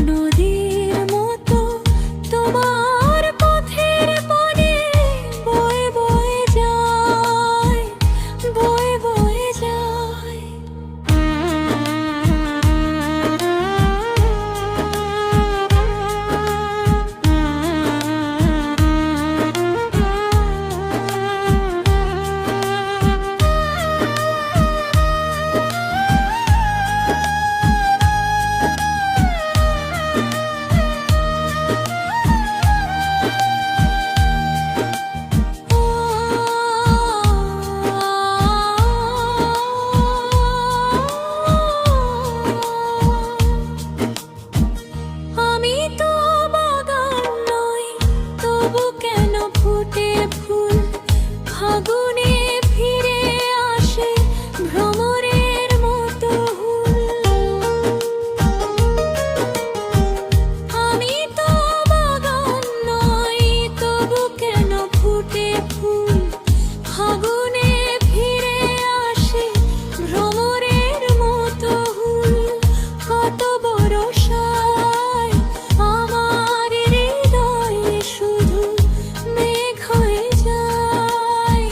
নদীর মতো তোমার পথের পানে বয়ে বয়ে যায়, বয়ে বয়ে যায়। আমি তো বাগান নই, তবু কেন ফুটে ফুল ফাগুনে ফিরে আসে ভ্রমরের মতো হুল। আমি তো বাগান নই, তবু কেন ফুটে ফুল ফাগুনে ফিরে আসে ভ্রমরের মতো হুল। কত বড় সায় আমার হৃদয়ে শুধু মেঘ হয়ে যায়,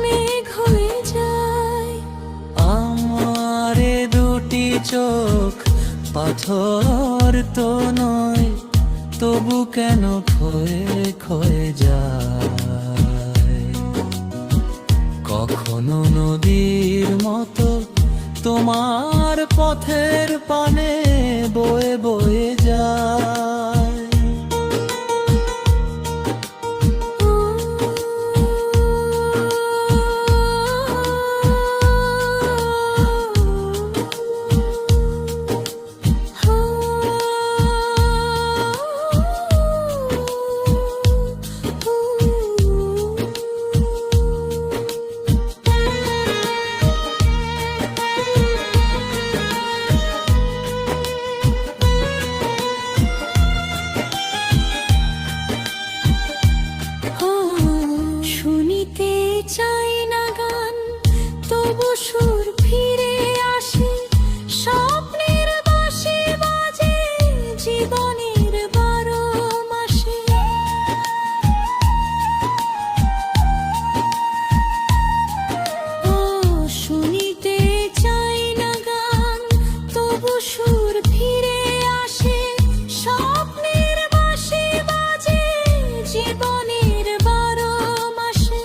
মেঘ হয়ে যায়। আমার দুটি চোখ পাথর তো নয়, তবু কেন ক্ষয়ে ক্ষয়ে যায়। কখনো নদীর মতো তোমার পথের পানে বয়ে বয়ে যায়। শুনিতে চাই না গান, তবু সুর ফিরে আসে। স্বপ্নের বাঁশি বাজে জীবনের 12 মাসে। শুনিতে চাই না গান, তবু সুর ফিরে আসে। স্বপ্নের বাঁশি বাজে জীবনের 12 মাসে।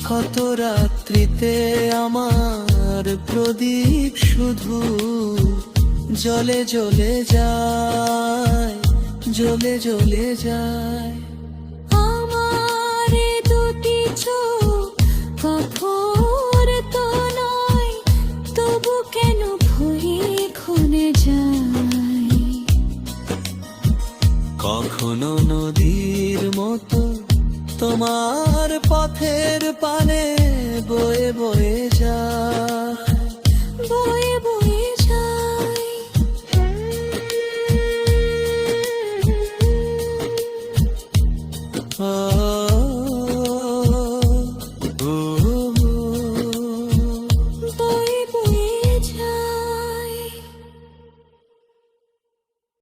কত রাত্রিতে আমার প্রদীপ শুধু জ্বলে জ্বলে যায়, জ্বলে জ্বলে যায়। আমার দুটি চোখ পাথর তো নয়, তবু কেন ভয়ে ক্ষণে যায়। কখনো নদীর মতো তোমার পথের পানে বয়ে বয়ে যায়, বয়ে বয়ে যায়। ও